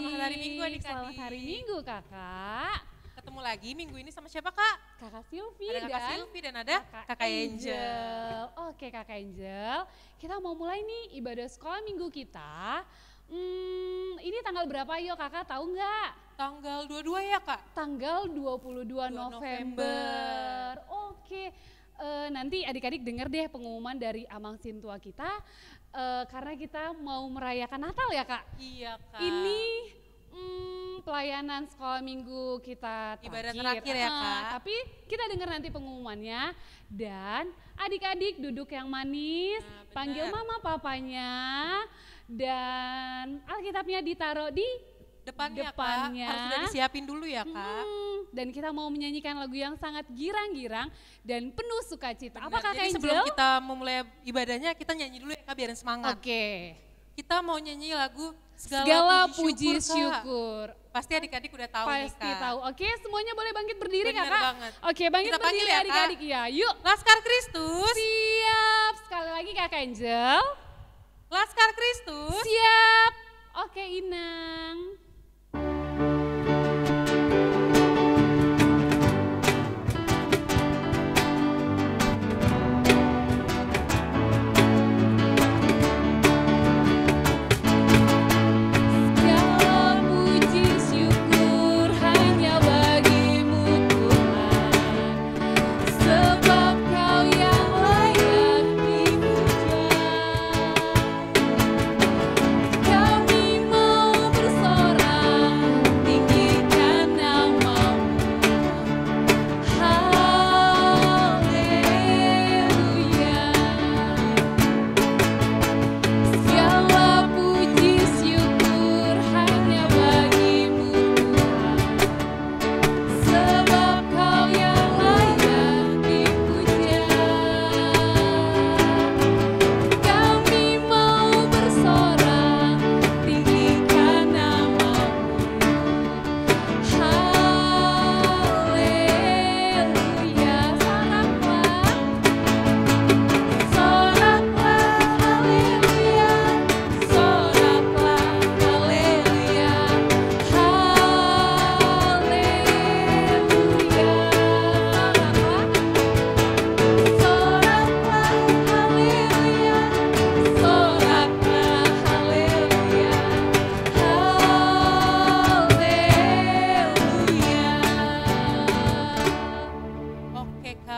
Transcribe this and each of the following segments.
Selamat hari Minggu adik-adik. Selamat hari Minggu kakak. Ketemu lagi minggu ini sama siapa kak? Kakak Silvi Ada kakak Silvi dan ada kakak Angel. Oke kakak Angel, kita mau mulai nih ibadah sekolah minggu kita. Ini tanggal berapa yuk kakak tahu nggak? Tanggal 22 ya kak? Tanggal 22 November. Oke. Nanti adik-adik denger deh pengumuman dari Amang Sintua kita karena kita mau merayakan Natal ya kak. Iya kak. Ini pelayanan sekolah minggu kita ibadah terakhir ya kak. Tapi kita dengar nanti pengumumannya dan adik-adik duduk yang manis, panggil mama papanya dan Alkitabnya ditaruh di depannya. Kak. Harus sudah disiapin dulu ya kak. Dan kita mau menyanyikan lagu yang sangat girang-girang dan penuh sukacita. Benar. Apa kakak Jadi Angel? sebelum kita memulai ibadahnya kita nyanyi dulu ya kak biarin semangat. Oke. Kita mau nyanyi lagu Segala puji syukur. Pasti adik-adik udah tahu nih kak. Pasti tahu. Oke, semuanya boleh bangkit berdiri Bener kakak. banget. Oke, bangkit Kita panggil berdiri ya, Kak. adik-adik ya. Yuk. Laskar Kristus. Siap. Sekali lagi kakak Angel. Laskar Kristus. Siap. Oke Inang.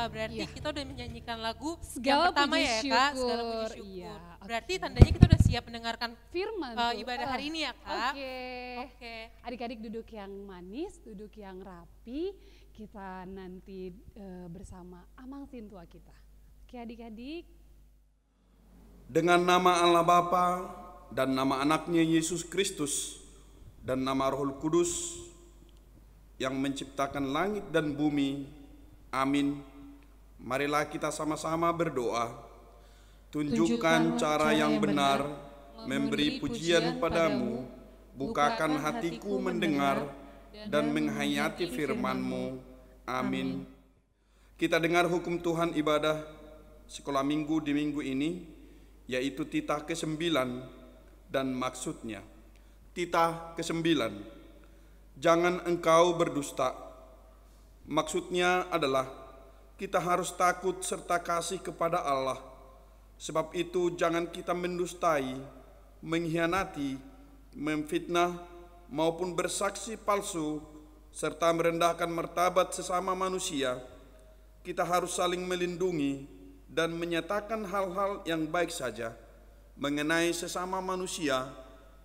Berarti kita udah menyanyikan lagu Segala yang pertama puji ya kak, syukur. segala puji syukur. Iya, Berarti tandanya kita udah siap mendengarkan firman ibadah hari ini ya kak. Oke. Adik-adik duduk yang manis, duduk yang rapi. Kita nanti bersama Amang Sintua kita. Oke adik-adik. Dengan nama Allah Bapa dan nama anaknya Yesus Kristus dan nama Roh Kudus yang menciptakan langit dan bumi. Amin. Marilah kita sama-sama berdoa. Tunjukkan cara yang benar, memberi pujian padamu, bukakan hatiku mendengar dan menghayati firman-Mu. Amin. Kita dengar hukum Tuhan ibadah sekolah minggu di minggu ini, yaitu titah ke-9 dan maksudnya. Titah ke-9, jangan engkau berdusta. Maksudnya adalah kita harus takut serta kasih kepada Allah. Sebab itu jangan kita mendustai, mengkhianati, memfitnah, maupun bersaksi palsu, serta merendahkan martabat sesama manusia. Kita harus saling melindungi dan menyatakan hal-hal yang baik saja mengenai sesama manusia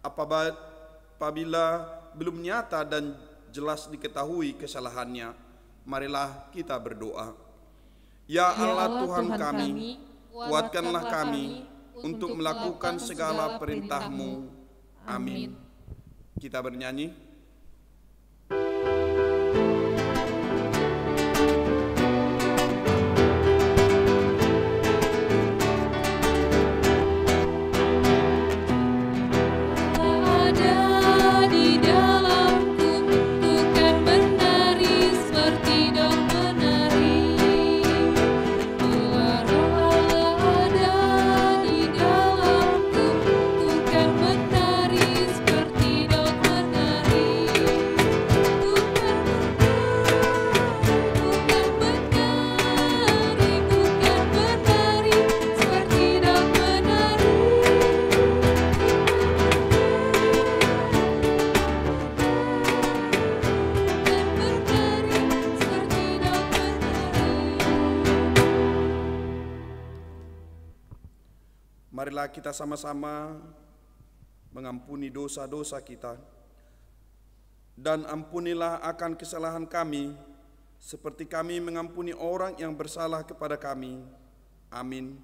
apabila belum nyata dan jelas diketahui kesalahannya. Marilah kita berdoa. Ya Allah Tuhan kami, kuatkanlah kami untuk melakukan segala perintah-Mu. Amin. Kita bernyanyi. Menari seperti dok menari. marilah kita sama-sama mengampuni dosa-dosa kita, dan ampunilah akan kesalahan kami, seperti kami mengampuni orang yang bersalah kepada kami. Amin.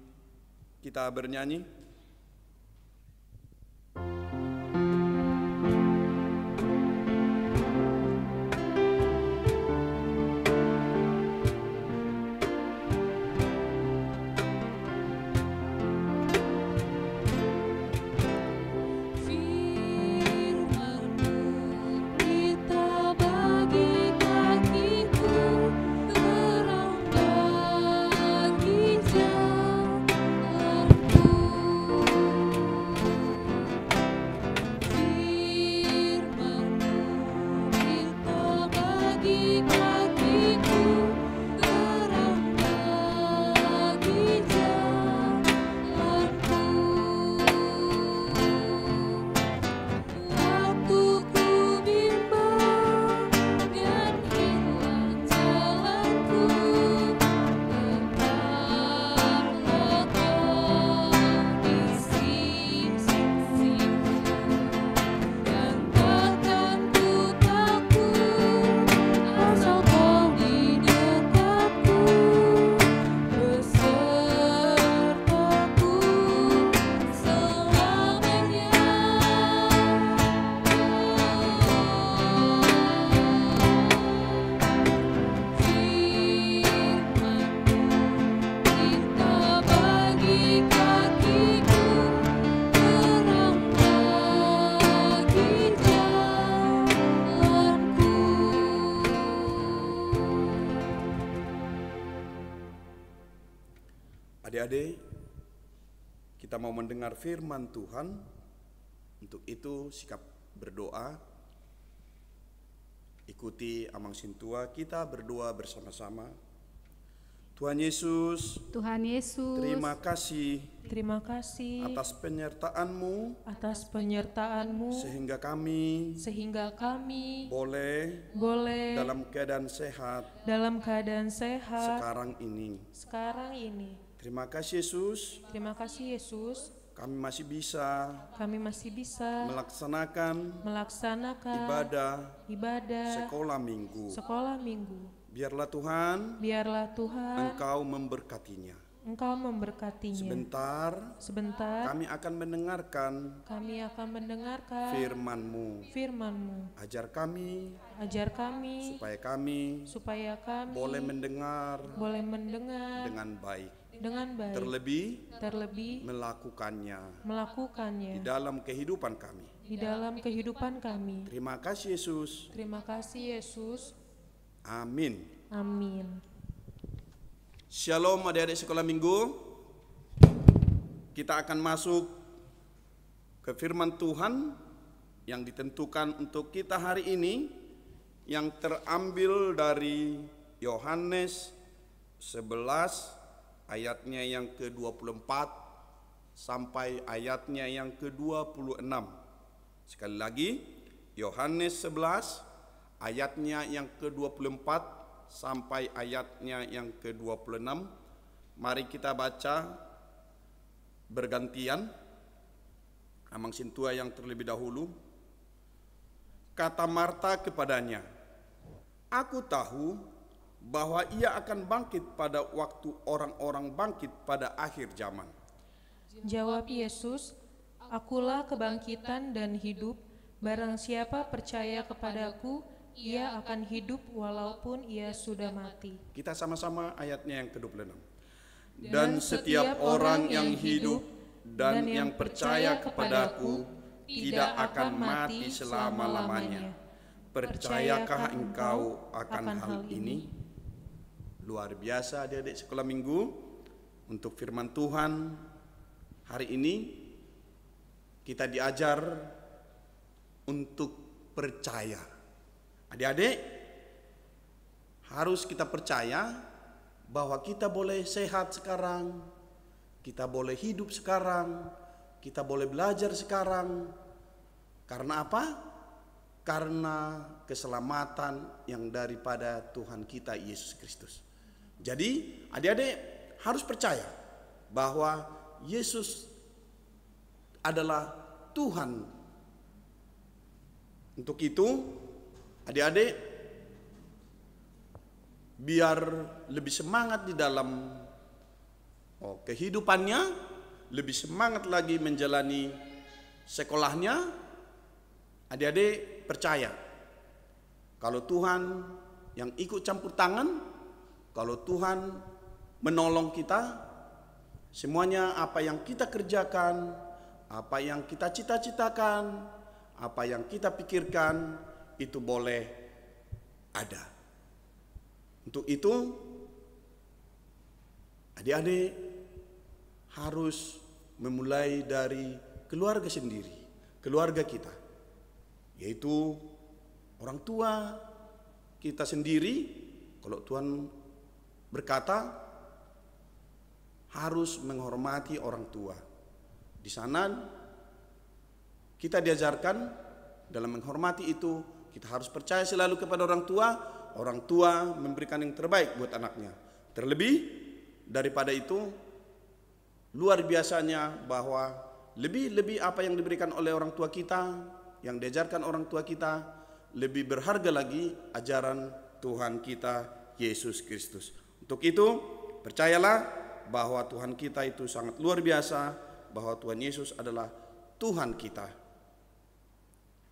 Kita bernyanyi. Adik-adik, kita mau mendengar firman Tuhan. Untuk itu sikap berdoa. Ikuti Amang Sintua, kita berdoa bersama-sama. Tuhan Yesus, terima kasih atas penyertaan-Mu sehingga kami boleh dalam keadaan sehat sekarang ini. Terima kasih Yesus. Kami masih bisa melaksanakan ibadah sekolah minggu. Biarlah Tuhan Engkau memberkatinya. Sebentar kami akan mendengarkan firman-Mu. Ajar kami supaya kami boleh mendengar dengan baik. Terlebih melakukannya di dalam kehidupan kami. Terima kasih Yesus. Amin. Shalom adik-adik sekolah minggu. Kita akan masuk ke firman Tuhan yang ditentukan untuk kita hari ini, yang terambil dari Yohanes 11 ayatnya yang ke-24 sampai ayatnya yang ke-26. Sekali lagi, Yohanes 11 ayatnya yang ke-24 sampai ayatnya yang ke-26. Mari kita baca bergantian. Amang Sintua yang terlebih dahulu. Kata Marta kepadanya, "Aku tahu bahwa ia akan bangkit pada waktu orang-orang bangkit pada akhir zaman." Jawab Yesus, "Akulah kebangkitan dan hidup. Barang siapa percaya kepadaku, ia akan hidup walaupun ia sudah mati." Kita sama-sama ayatnya yang ke-26. Dan setiap orang yang hidup dan yang percaya kepadaku tidak akan mati selama-lamanya. Percayakah engkau akan hal ini? Luar biasa adik-adik sekolah minggu. Untuk firman Tuhan hari ini kita diajar untuk percaya. Adik-adik, harus kita percaya bahwa kita boleh sehat sekarang, kita boleh hidup sekarang, kita boleh belajar sekarang. Karena apa? Karena keselamatan yang daripada Tuhan kita Yesus Kristus. Jadi adik-adik harus percaya bahwa Yesus adalah Tuhan. Untuk itu, adik-adik, biar lebih semangat di dalam kehidupannya, lebih semangat lagi menjalani sekolahnya, adik-adik percaya kalau Tuhan yang ikut campur tangan, kalau Tuhan menolong kita, semuanya apa yang kita kerjakan, apa yang kita cita-citakan, apa yang kita pikirkan, itu boleh ada. Untuk itu, adik-adik harus memulai dari keluarga sendiri, keluarga kita, yaitu orang tua kita sendiri. Kalau Tuhan berkata harus menghormati orang tua, di sana kita diajarkan dalam menghormati itu kita harus percaya selalu kepada orang tua. Orang tua memberikan yang terbaik buat anaknya. Terlebih daripada itu, luar biasanya bahwa lebih apa yang diberikan oleh orang tua kita, yang diajarkan orang tua kita, lebih berharga lagi ajaran Tuhan kita Yesus Kristus. Untuk itu, percayalah bahwa Tuhan kita itu sangat luar biasa, bahwa Tuhan Yesus adalah Tuhan kita.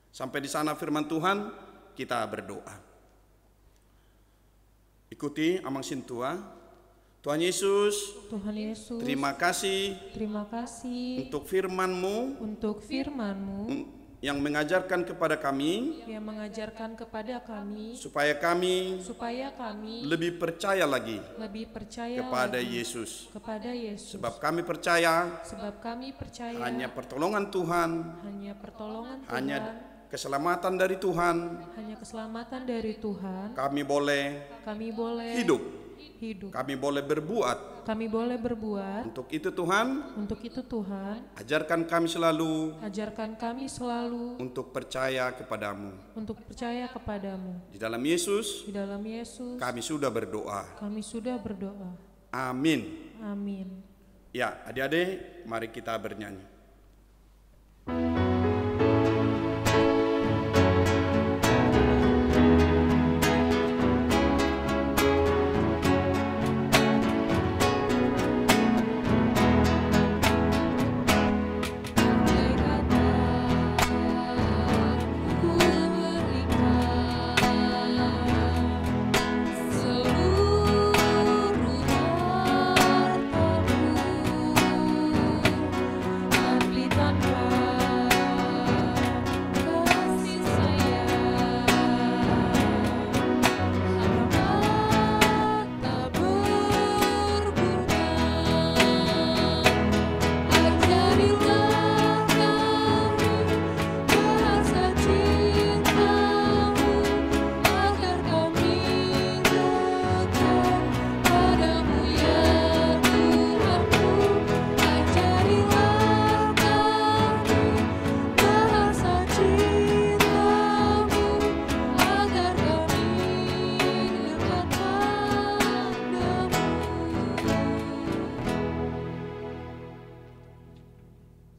Sampai di sana firman Tuhan, kita berdoa. Ikuti amang sintua. Tuhan Yesus, terima kasih untuk firman-Mu, yang mengajarkan kepada kami, supaya kami lebih percaya lagi kepada Yesus. Sebab kami percaya hanya pertolongan Tuhan, hanya keselamatan dari Tuhan, kami boleh hidup. Kami boleh berbuat. Untuk itu Tuhan, ajarkan kami selalu untuk percaya kepadamu. Di dalam Yesus, kami sudah berdoa. Amin. Ya, adik-adik, mari kita bernyanyi.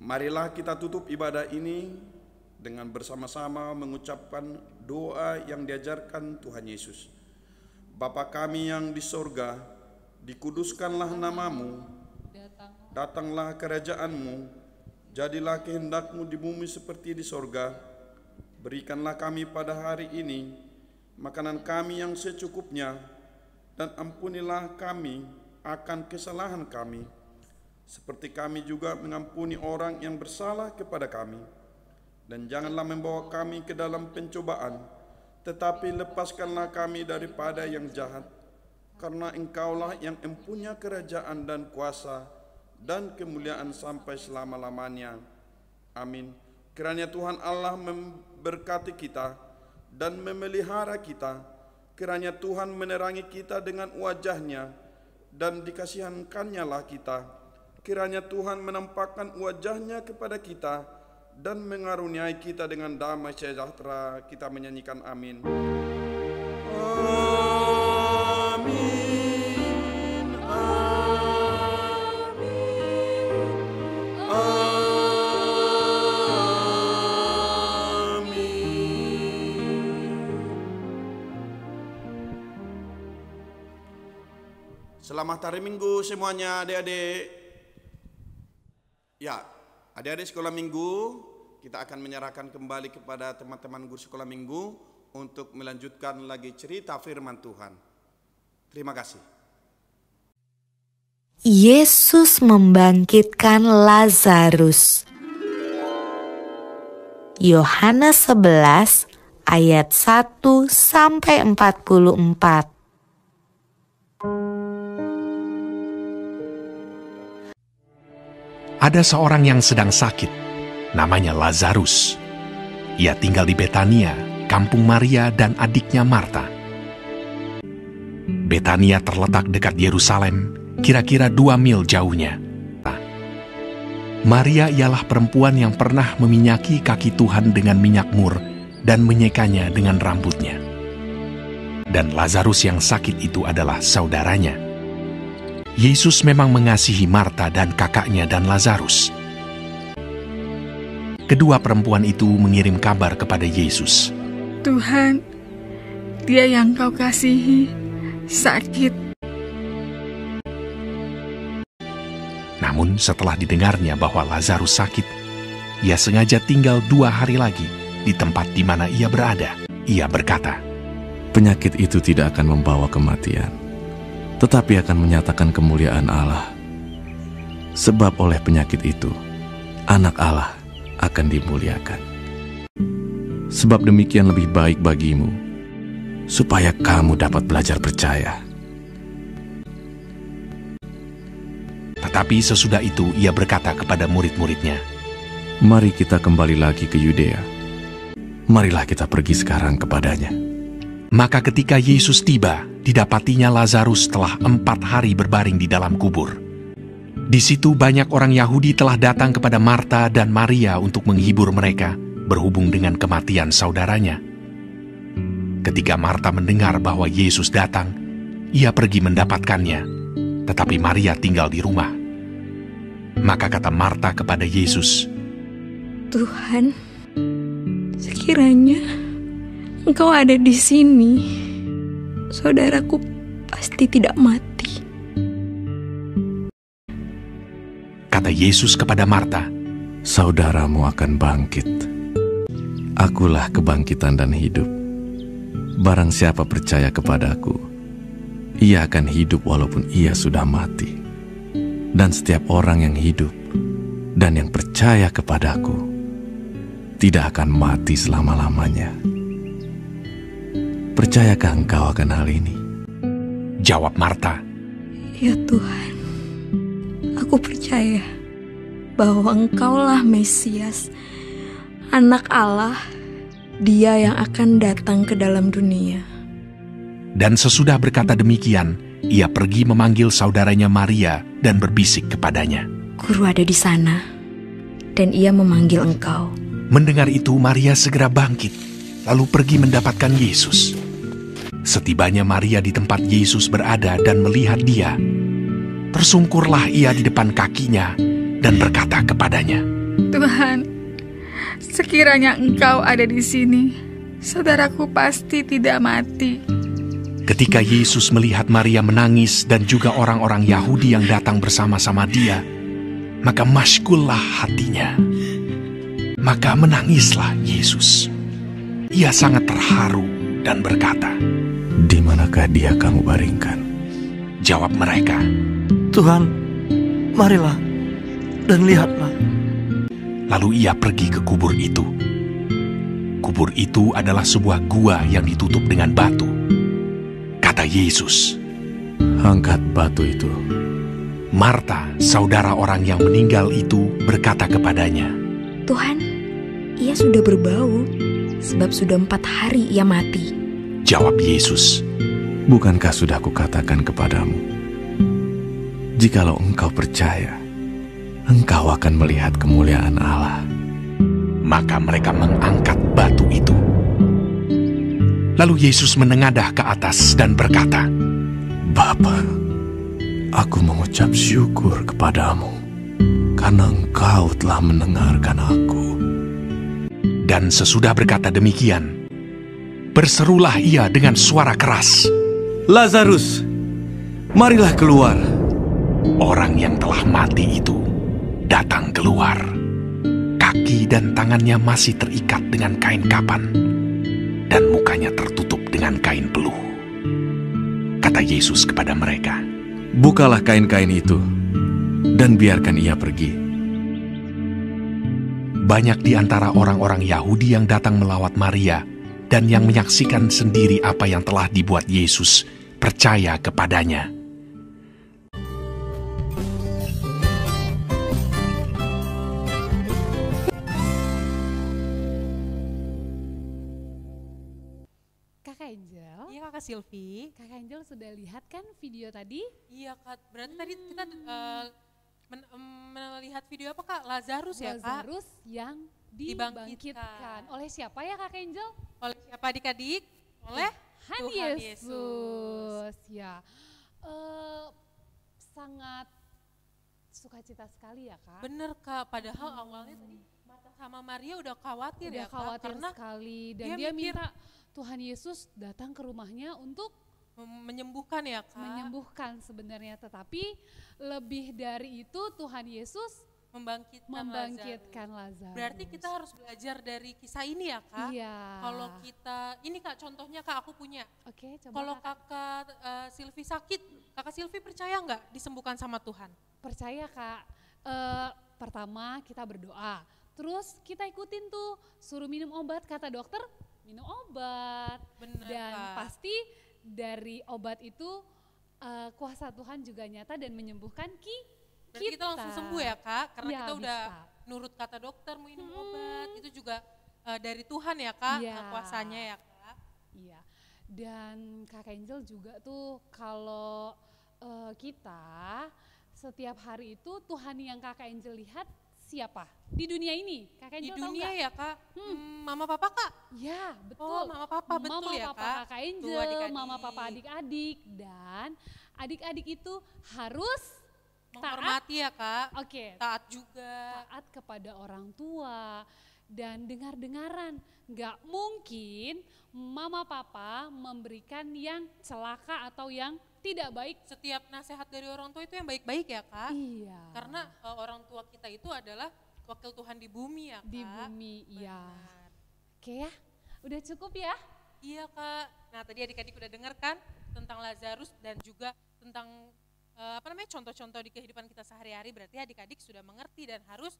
Marilah kita tutup ibadah ini dengan bersama-sama mengucapkan doa yang diajarkan Tuhan Yesus. Bapa kami yang di sorga, dikuduskanlah namamu, datanglah kerajaan-Mu, jadilah kehendak-Mu di bumi seperti di sorga. Berikanlah kami pada hari ini makanan kami yang secukupnya, dan ampunilah kami akan kesalahan kami, seperti kami juga mengampuni orang yang bersalah kepada kami. Dan janganlah membawa kami ke dalam pencobaan, tetapi lepaskanlah kami daripada yang jahat. Karena Engkaulah yang mempunyai kerajaan dan kuasa dan kemuliaan sampai selama-lamanya. Amin. Kiranya Tuhan Allah memberkati kita dan memelihara kita. Kiranya Tuhan menerangi kita dengan wajah-Nya dan dikasihankannya lah kita. Kiranya Tuhan menampakkan wajah-Nya kepada kita dan mengaruniai kita dengan damai sejahtera. Kita menyanyikan amin. Amin. Amin. Amin. Selamat hari Minggu semuanya adik-adik. Ya, adik-adik sekolah minggu, kita akan menyerahkan kembali kepada teman-teman guru sekolah minggu untuk melanjutkan lagi cerita firman Tuhan. Terima kasih. Yesus membangkitkan Lazarus. Yohanes 11 ayat 1 sampai 44. Ada seorang yang sedang sakit, namanya Lazarus. Ia tinggal di Betania, kampung Maria dan adiknya Marta. Betania terletak dekat Yerusalem, kira-kira 2 mil jauhnya. Maria ialah perempuan yang pernah meminyaki kaki Tuhan dengan minyak mur dan menyekanya dengan rambutnya. Dan Lazarus yang sakit itu adalah saudaranya. Yesus memang mengasihi Marta dan kakaknya dan Lazarus. Kedua perempuan itu mengirim kabar kepada Yesus. Tuhan, dia yang kau kasihi sakit. Namun setelah didengarnya bahwa Lazarus sakit, ia sengaja tinggal 2 hari lagi di tempat di mana ia berada. Ia berkata, penyakit itu tidak akan membawa kematian, tetapi akan menyatakan kemuliaan Allah. Sebab oleh penyakit itu, anak Allah akan dimuliakan. Sebab demikian lebih baik bagimu, supaya kamu dapat belajar percaya. Tetapi sesudah itu ia berkata kepada murid-muridnya, mari kita kembali lagi ke Yudea. Marilah kita pergi sekarang kepadanya. Maka ketika Yesus tiba, didapatinya Lazarus telah 4 hari berbaring di dalam kubur. Di situ banyak orang Yahudi telah datang kepada Marta dan Maria untuk menghibur mereka berhubung dengan kematian saudaranya. Ketika Marta mendengar bahwa Yesus datang, ia pergi mendapatkannya, tetapi Maria tinggal di rumah. Maka kata Marta kepada Yesus, Tuhan, sekiranya Engkau ada di sini, saudaraku pasti tidak mati. Kata Yesus kepada Marta, saudaramu akan bangkit. Akulah kebangkitan dan hidup. Barang siapa percaya kepadaku, ia akan hidup walaupun ia sudah mati. Dan setiap orang yang hidup dan yang percaya kepadaku tidak akan mati selama-lamanya. Percayakah engkau akan hal ini? Jawab Marta, ya Tuhan, aku percaya bahwa Engkaulah Mesias, Anak Allah, Dia yang akan datang ke dalam dunia. Dan sesudah berkata demikian, ia pergi memanggil saudaranya Maria dan berbisik kepadanya, Guru ada di sana, dan ia memanggil engkau. Mendengar itu Maria segera bangkit, lalu pergi mendapatkan Yesus. Setibanya Maria di tempat Yesus berada dan melihat dia, tersungkurlah ia di depan kakinya dan berkata kepadanya, Tuhan, sekiranya engkau ada di sini, saudaraku pasti tidak mati. Ketika Yesus melihat Maria menangis dan juga orang-orang Yahudi yang datang bersama-sama dia, maka masykullah hatinya. Maka menangislah Yesus. Ia sangat terharu dan berkata, di manakah dia kamu baringkan? Jawab mereka, Tuhan, marilah dan lihatlah. Lalu ia pergi ke kubur itu. Kubur itu adalah sebuah gua yang ditutup dengan batu. Kata Yesus, angkat batu itu. Marta, saudara orang yang meninggal itu, berkata kepadanya, Tuhan, ia sudah berbau, sebab sudah 4 hari ia mati. Jawab Yesus, bukankah sudah kukatakan kepadamu, jikalau engkau percaya, engkau akan melihat kemuliaan Allah. Maka mereka mengangkat batu itu. Lalu Yesus menengadah ke atas dan berkata, Bapa, aku mengucap syukur kepadamu, karena engkau telah mendengarkan aku. Dan sesudah berkata demikian, berserulah ia dengan suara keras, Lazarus, marilah keluar. Orang yang telah mati itu datang keluar. Kaki dan tangannya masih terikat dengan kain kapan, dan mukanya tertutup dengan kain peluh. Kata Yesus kepada mereka, Bukalah kain-kain itu, dan biarkan ia pergi. banyak di antara orang-orang Yahudi yang datang melawat Maria dan yang menyaksikan sendiri apa yang telah dibuat Yesus percaya kepadanya. Kakak Angel, Iya Kakak Silvi. Kakak Angel sudah lihat kan video tadi? Iya Kak, berarti tadi kita melihat video apa Kak? Lazarus ya Kak? Lazarus yang dibangkitkan. Oleh siapa ya Kakak Angel? Oleh siapa adik-adik? Oleh Tuhan Yesus. Ya, sangat sukacita sekali ya Kak. Bener Kak, padahal awalnya tadi Marta sama Maria udah khawatir Udah ya Kak. khawatir Karena sekali dan dia dia mikir, minta Tuhan Yesus datang ke rumahnya untuk menyembuhkan ya Kak. menyembuhkan sebenarnya, tetapi lebih dari itu Tuhan Yesus membangkitkan Lazarus. Berarti kita harus belajar dari kisah ini ya Kak. Iya. Kalau kita, ini Kak contohnya Kak aku punya. Oke, coba Kalau Kak. Kakak Silvi sakit, Kakak Silvi percaya nggak disembuhkan sama Tuhan? Percaya Kak. Pertama kita berdoa, terus kita ikutin tuh, suruh minum obat, kata dokter minum obat. Bener Dan Kak. pasti dari obat itu kuasa Tuhan juga nyata dan menyembuhkan Berarti kita langsung sembuh ya Kak, karena Ya, kita udah bisa. nurut kata dokter mau minum obat, itu juga dari Tuhan ya Kak, Iya. kuasanya ya Kak. Iya, dan Kak Angel juga tuh kalau kita setiap hari itu Tuhan yang Kak Angel lihat siapa? Di dunia ini, Kak Di Angel tahu dunia nggak? ya Kak, Mama Papa Kak? Ya, betul. Oh Mama Papa, betul Mama, ya Papa, Kak? Kakak Tuh, Angel, adik-adik. Mama Papa adik-adik, dan adik-adik itu harus Menghormati ya Kak, Oke, taat juga. taat kepada orang tua dan dengar-dengaran. Nggak mungkin Mama Papa memberikan yang celaka atau yang tidak baik. Setiap nasihat dari orang tua itu yang baik-baik ya Kak. Iya. Karena orang tua kita itu adalah wakil Tuhan di bumi ya Kak. Di bumi, iya. Benar. Oke ya, udah cukup ya? Iya Kak. Nah tadi adik-adik udah dengar kan tentang Lazarus dan juga tentang contoh-contoh di kehidupan kita sehari-hari, berarti adik-adik sudah mengerti dan harus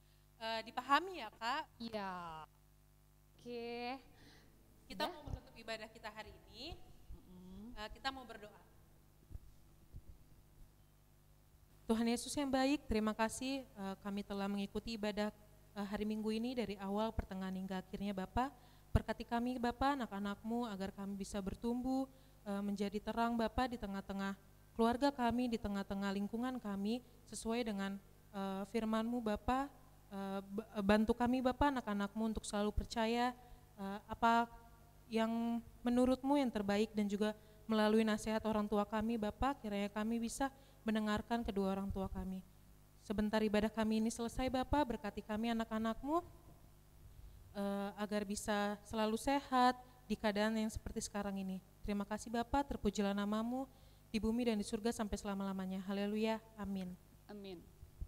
dipahami ya Kak. Iya. Oke. Kita Udah? mau menutup ibadah kita hari ini, kita mau berdoa. Tuhan Yesus yang baik, terima kasih kami telah mengikuti ibadah hari Minggu ini dari awal, pertengahan hingga akhirnya Bapak. Berkati kami Bapak, anak-anak-Mu agar kami bisa bertumbuh menjadi terang Bapak di tengah-tengah keluarga kami, di tengah-tengah lingkungan kami, sesuai dengan firman-Mu Bapak. Bantu kami Bapak, anak-anak-Mu untuk selalu percaya apa yang menurut-Mu yang terbaik, dan juga melalui nasihat orang tua kami Bapak, kiranya kami bisa mendengarkan kedua orang tua kami. Sebentar ibadah kami ini selesai Bapak, berkati kami anak-anak-Mu agar bisa selalu sehat di keadaan yang seperti sekarang ini. Terima kasih Bapak, terpujilah nama-Mu di bumi dan di surga sampai selama-lamanya. Haleluya, amin. Amin.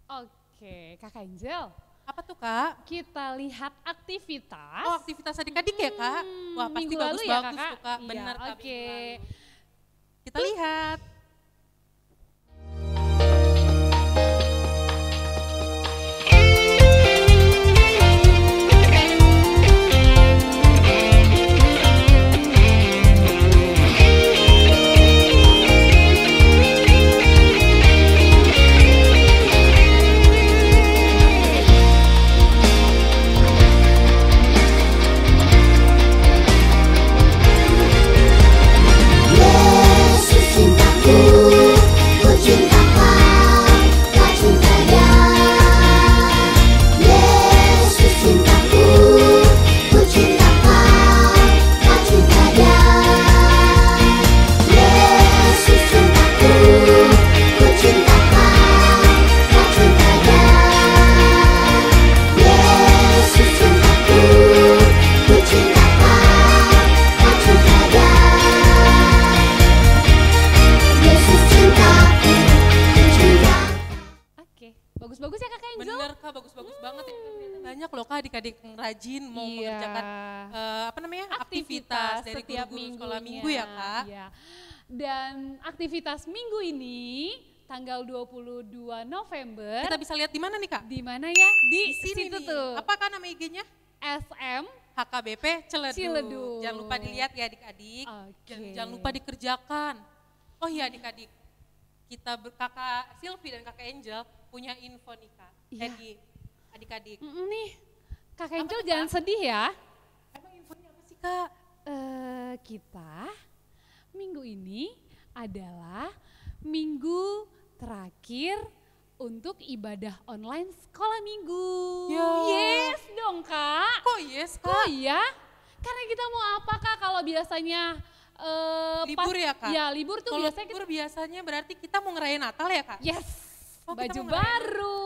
Oke, Kakak Angel. Apa tuh Kak? Kita lihat aktivitas. Oh, aktivitas adik-adik ya Kak? Wah pasti minggu lalu ya, bagus-bagus Kakak? tuh Kak, Iya, benar Kak. oke. minggu lalu. Kita lihat. Yesus cinta rajin mau Iya. mengerjakan aktivitas dari setiap guru-guru sekolah minggunya. minggu ya Kak. Iya. Dan aktivitas minggu ini tanggal 22 November. Kita bisa lihat di mana nih Kak? Di mana ya? Di Sini situ nih. tuh. Apa Kak nama IG-nya? SM HKBP Ciledug. Ciledug. Jangan lupa dilihat ya adik-adik. Oke. Jangan lupa dikerjakan. Oh iya adik-adik, kita kakak Silvi dan kakak Angel punya info nih Kak. Iya. Adik-adik. Nih, Kak Angel tuh, Kak? jangan sedih ya. Emang infonya apa sih Kak? Kita minggu ini adalah minggu terakhir untuk ibadah online sekolah minggu. Ya. Yes dong Kak. Kok yes Kak? Oh iya? Karena kita mau apa Kak kalau biasanya Libur ya Kak? Ya libur tuh Kalau biasanya libur biasanya berarti kita mau ngerayain Natal ya Kak? yes, Oh, kita baju mau ngerayain. baru.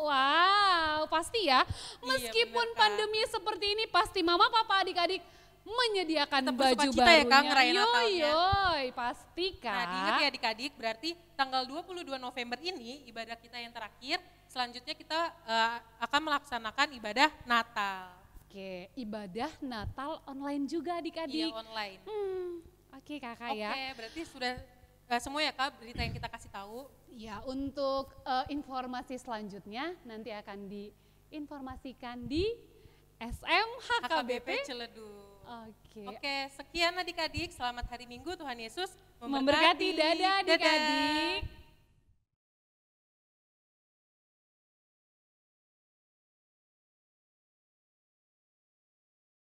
Wow, pasti ya. Iya, Meskipun bener, Kak. pandemi seperti ini pasti mama papa adik-adik menyediakan Tetap baju bersukacita barunya. ya, Kak, ngerayain Natalnya. Yoi, pasti Kak. Nah diingat ya adik-adik, berarti tanggal 22 November ini ibadah kita yang terakhir, selanjutnya kita akan melaksanakan ibadah Natal. Oke, ibadah Natal online juga adik-adik. Iya online. Oke kakak Oke, ya. berarti sudah semua ya Kak berita yang kita kasih tahu. Ya, untuk informasi selanjutnya nanti akan diinformasikan di SM HKBP. Ciledug. Oke. Oke, sekian adik-adik. Selamat hari Minggu. Tuhan Yesus Memberkati. Dadah adik-adik.